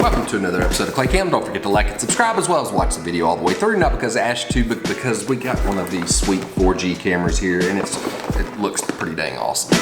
Welcome to another episode of 𝐂𝐍𝐉𝐎. Don't forget to like and subscribe as well as watch the video all the way through. Not because I asked you, but because we got one of these sweet 4G cameras here and it looks pretty dang awesome.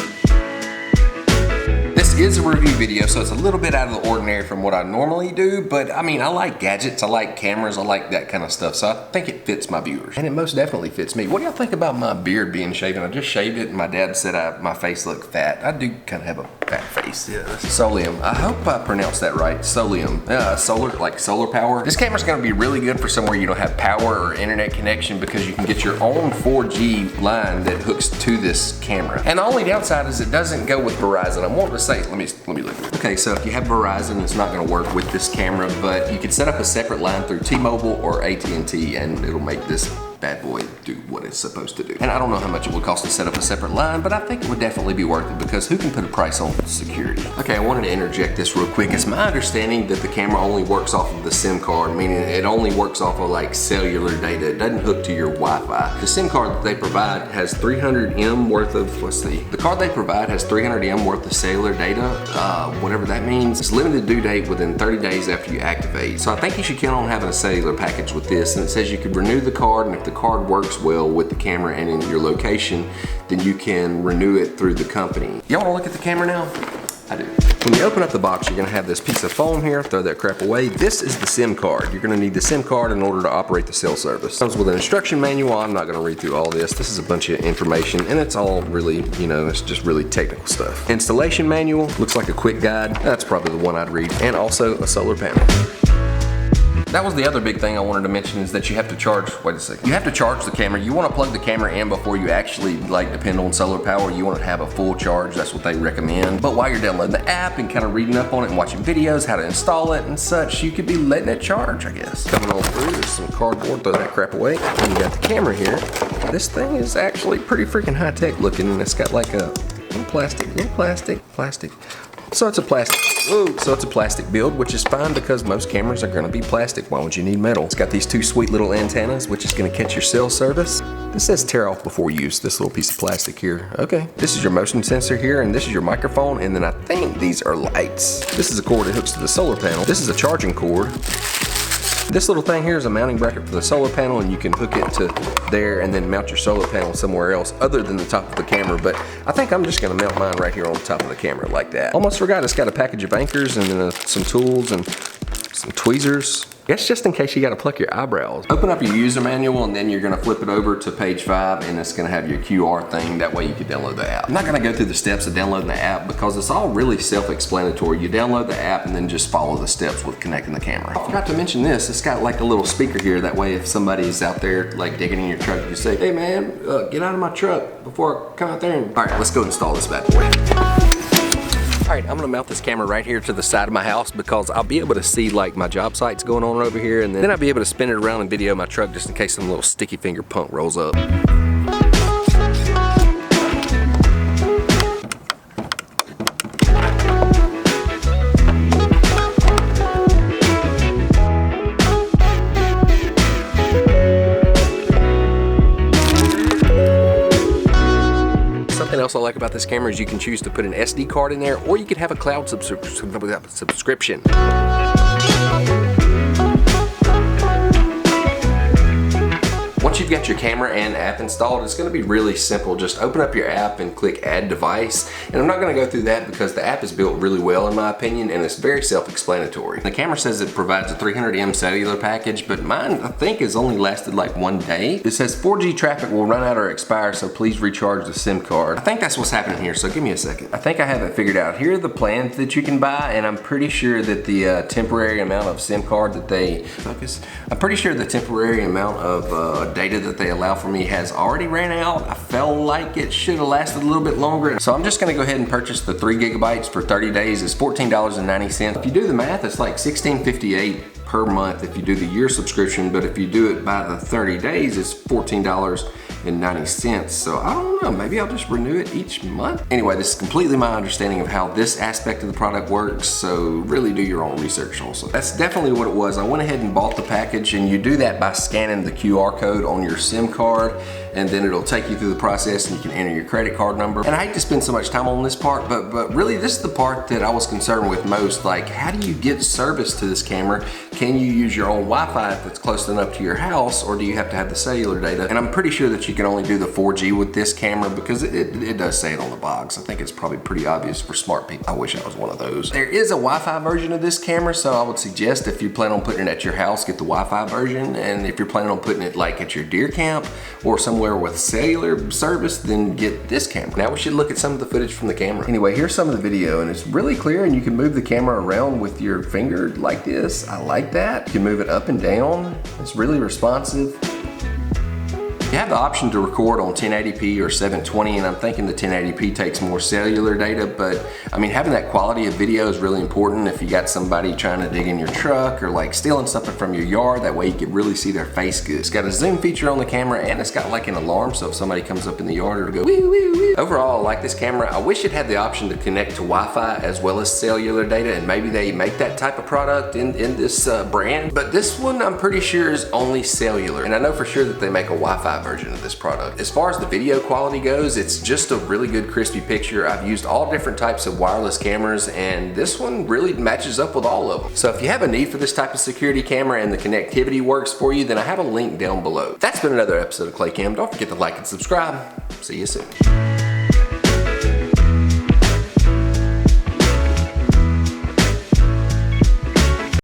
This is a review video, so it's a little bit out of the ordinary from what I normally do, but I mean, I like gadgets, I like cameras, I like that kind of stuff, so I think it fits my viewers. And it most definitely fits me. What do y'all think about my beard being shaven? I just shaved it and my dad said my face looked fat. I do kind of have a fat face. Yeah. Solion. I hope I pronounced that right. Solion. Solar, like solar power. This camera's gonna be really good for somewhere you don't have power or internet connection because you can get your own 4G line that hooks to this camera. And the only downside is it doesn't go with Verizon. I'm wanting to say, let me look. Okay, so if you have Verizon, it's not gonna work with this camera, but you can set up a separate line through T-Mobile or AT&T and it'll make this bad boy do what it's supposed to do. And I don't know how much it would cost to set up a separate line, but I think it would definitely be worth it because who can put a price on security? Okay, I wanted to interject this real quick. It's my understanding that the camera only works off of the SIM card, meaning it only works off of like cellular data. It doesn't hook to your Wi-Fi. The SIM card that they provide has 300 M worth of, the card they provide has 300 M worth of cellular data, whatever that means. It's limited due date within 30 days after you activate. So I think you should count on having a cellular package with this, and it says you could renew the card, and if the card works well with the camera and in your location, then you can renew it through the company. Y'all wanna look at the camera now? I do. When you open up the box, you're gonna have this piece of foam here, throw that crap away. This is the SIM card. You're gonna need the SIM card in order to operate the cell service. It comes with an instruction manual. I'm not gonna read through all this. This is a bunch of information and it's all really, you know, it's just really technical stuff. Installation manual, looks like a quick guide. That's probably the one I'd read. And also a solar panel. That was the other big thing I wanted to mention is that you have to charge, wait a second. You have to charge the camera. You wanna plug the camera in before you actually like depend on solar power. You wanna have a full charge, that's what they recommend. But while you're downloading the app and kind of reading up on it and watching videos, how to install it and such, you could be letting it charge, I guess. Coming on through, there's some cardboard, throw that crap away. And you got the camera here. This thing is actually pretty freaking high tech looking and it's got like a little plastic. So it's a plastic build, which is fine because most cameras are gonna be plastic. Why would you need metal? It's got these two sweet little antennas, which is gonna catch your cell service. This says tear off before use, this little piece of plastic here. Okay, this is your motion sensor here, and this is your microphone, and then I think these are lights. This is a cord that hooks to the solar panel. This is a charging cord. This little thing here is a mounting bracket for the solar panel, and you can hook it to there and then mount your solar panel somewhere else other than the top of the camera, but I think I'm just gonna mount mine right here on the top of the camera like that. Almost forgot it's got a package of anchors and then some tools and some tweezers. That's just in case you gotta pluck your eyebrows. Open up your user manual and then you're gonna flip it over to page 5 and it's gonna have your QR thing. That way you can download the app. I'm not gonna go through the steps of downloading the app because it's all really self-explanatory. You download the app and then just follow the steps with connecting the camera. I forgot to mention this, it's got like a little speaker here. That way if somebody's out there like digging in your truck, you say, hey man, get out of my truck before I come out there and... All right, let's go install this bad boy. All right, I'm gonna mount this camera right here to the side of my house because I'll be able to see like my job sites going on over here, and then I'll be able to spin it around and video my truck just in case some little sticky finger punk rolls up. Something else I like about this camera is you can choose to put an SD card in there, or you could have a cloud subscription. Once you've got your camera and app installed, it's gonna be really simple. Just open up your app and click add device. And I'm not gonna go through that because the app is built really well in my opinion and it's very self-explanatory. The camera says it provides a 300 M cellular package, but mine I think has only lasted like 1 day. It says 4G traffic will run out or expire, so please recharge the SIM card. I think that's what's happening here, so give me a second. I think I have it figured out. Here are the plans that you can buy, and I'm pretty sure that the temporary amount of SIM card that they, I'm pretty sure the temporary amount of data that they allow for me has already ran out. I felt like it should have lasted a little bit longer. So I'm just gonna go ahead and purchase the 3 gigabytes for 30 days. It's $14.90. If you do the math, it's like $16.58 per month if you do the year subscription, but if you do it by the 30 days, it's $14.90. $2.90. So I don't know, maybe I'll just renew it each month. Anyway, this is completely my understanding of how this aspect of the product works, so really do your own research also. That's definitely what it was. I went ahead and bought the package, and you do that by scanning the QR code on your SIM card, and then it'll take you through the process and you can enter your credit card number. And I hate to spend so much time on this part, but really this is the part that I was concerned with most. Like, how do you get service to this camera? Can you use your own Wi-Fi if it's close enough to your house, or do you have to have the cellular data? And I'm pretty sure that you can only do the 4G with this camera because it does say it on the box. I think it's probably pretty obvious for smart people. I wish I was one of those. There is a Wi-Fi version of this camera, so I would suggest if you plan on putting it at your house, get the Wi-Fi version. And if you're planning on putting it like at your deer camp or somewhere with cellular service, then get this camera. Now we should look at some of the footage from the camera. Anyway, here's some of the video, and it's really clear, and you can move the camera around with your finger like this. I like that. You can move it up and down. It's really responsive. You have the option to record on 1080p or 720, and I'm thinking the 1080p takes more cellular data, but I mean, having that quality of video is really important if you got somebody trying to dig in your truck or like stealing something from your yard. That way you can really see their face good. It's got a zoom feature on the camera, and it's got like an alarm, so if somebody comes up in the yard, it'll go wee wee wee. Overall, I like this camera. I wish it had the option to connect to Wi-Fi as well as cellular data, and maybe they make that type of product in this brand, but this one I'm pretty sure is only cellular, and I know for sure that they make a Wi-Fi version of this product. As far as the video quality goes, it's just a really good crispy picture. I've used all different types of wireless cameras, and this one really matches up with all of them. So if you have a need for this type of security camera and the connectivity works for you, then I have a link down below. That's been another episode of Clay Cam. Don't forget to like and subscribe. See you soon.